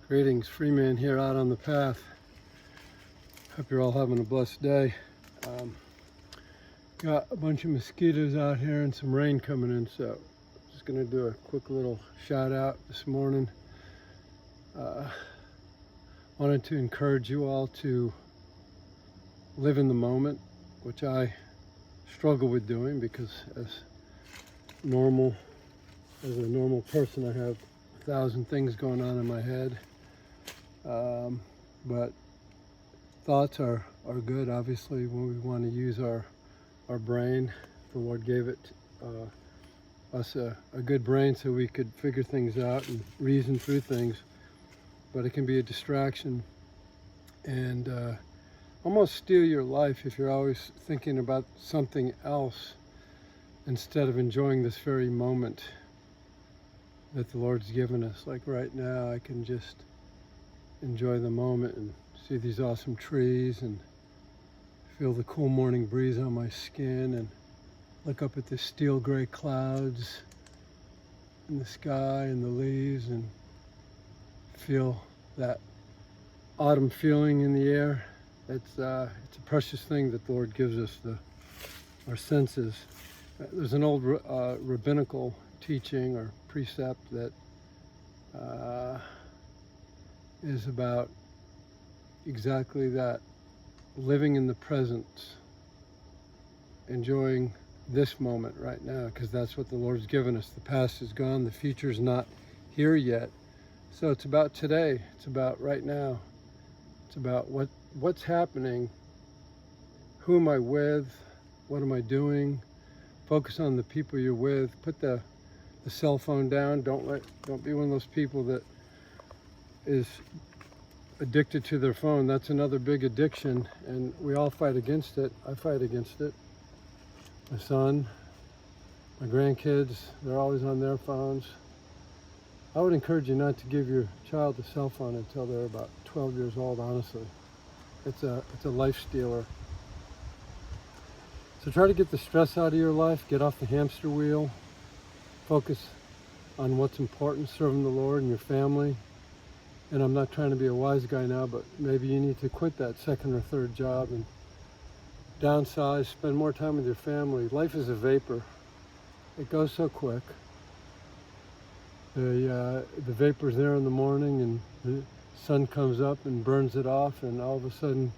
Greetings, Freeman here out on the path. Hope you're all having a blessed day. Got a bunch of mosquitoes out here and some rain coming in, so just gonna do a quick little shout out this morning. Wanted to encourage you all to live in the moment, which I struggle with doing because as a normal person, I have 1,000 things going on in my head. But thoughts are good, obviously, when we want to use our brain. The Lord gave it us a good brain so we could figure things out and reason through things. But it can be a distraction and almost steal your life if you're always thinking about something else instead of enjoying this very moment that the Lord's given us. Like right now, I can just enjoy the moment and see these awesome trees and feel the cool morning breeze on my skin and look up at the steel gray clouds in the sky and the leaves and feel that autumn feeling in the air. It's a precious thing that the Lord gives us, our senses. There's an old rabbinical teaching or precept that is about exactly that, living in the present, enjoying this moment right now, because that's what the Lord's given us. The past is gone, the future's not here yet. So it's about today, it's about right now. It's about what's happening, who am I with, what am I doing. Focus on the people you're with. Put the cell phone down. Don't be one of those people that is addicted to their phone. That's another big addiction, and we all fight against it. I fight against it. My son, my grandkids, they're always on their phones. I would encourage you not to give your child a cell phone until they're about 12 years old, honestly. It's a life stealer. So try to get the stress out of your life, get off the hamster wheel, focus on what's important, serving the Lord and your family. And I'm not trying to be a wise guy now, but maybe you need to quit that second or third job and downsize, spend more time with your family. Life is a vapor. It goes so quick. The vapor's there in the morning and the sun comes up and burns it off, and all of a sudden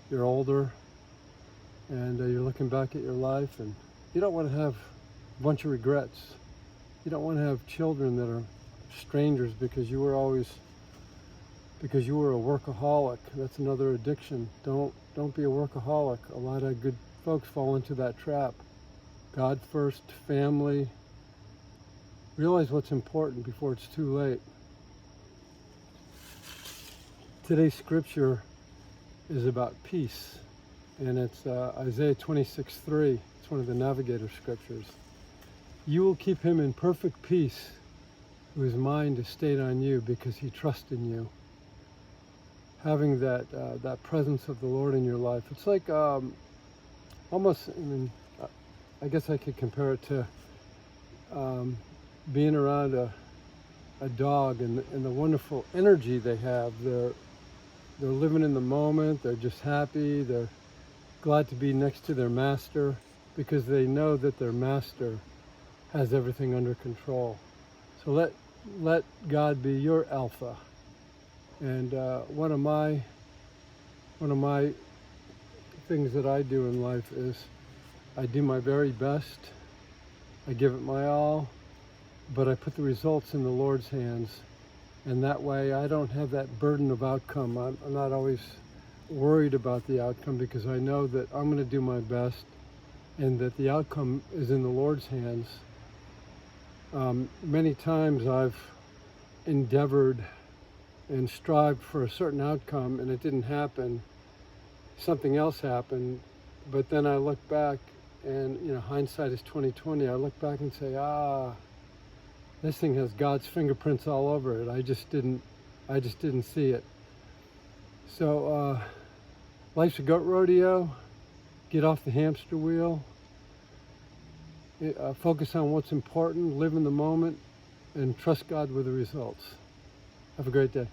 you're older and you're looking back at your life, and you don't want to have a bunch of regrets. You don't want to have children that are strangers because you were a workaholic. That's another addiction. Don't be a workaholic. A lot of good folks fall into that trap. God first, family. Realize what's important before it's too late. Today's scripture is about peace, and it's Isaiah 26:3. It's one of the Navigator scriptures. You will keep him in perfect peace whose mind is stayed on you because he trusts in you. Having that presence of the Lord in your life. It's like almost, I guess I could compare it to being around a dog and the wonderful energy they have. They're living in the moment. They're just happy. They're glad to be next to their master because they know that their master has everything under control. So let God be your alpha. And one of my things that I do in life is I do my very best. I give it my all, but I put the results in the Lord's hands. And that way I don't have that burden of outcome. I'm not always worried about the outcome because I know that I'm going to do my best and that the outcome is in the Lord's hands. Many times I've endeavored and strived for a certain outcome and it didn't happen. Something else happened, but then I look back and, hindsight is 20/20. I look back and say, this thing has God's fingerprints all over it. I just didn't see it. So life's a goat rodeo. Get off the hamster wheel. Focus on what's important, live in the moment, and trust God with the results. Have a great day.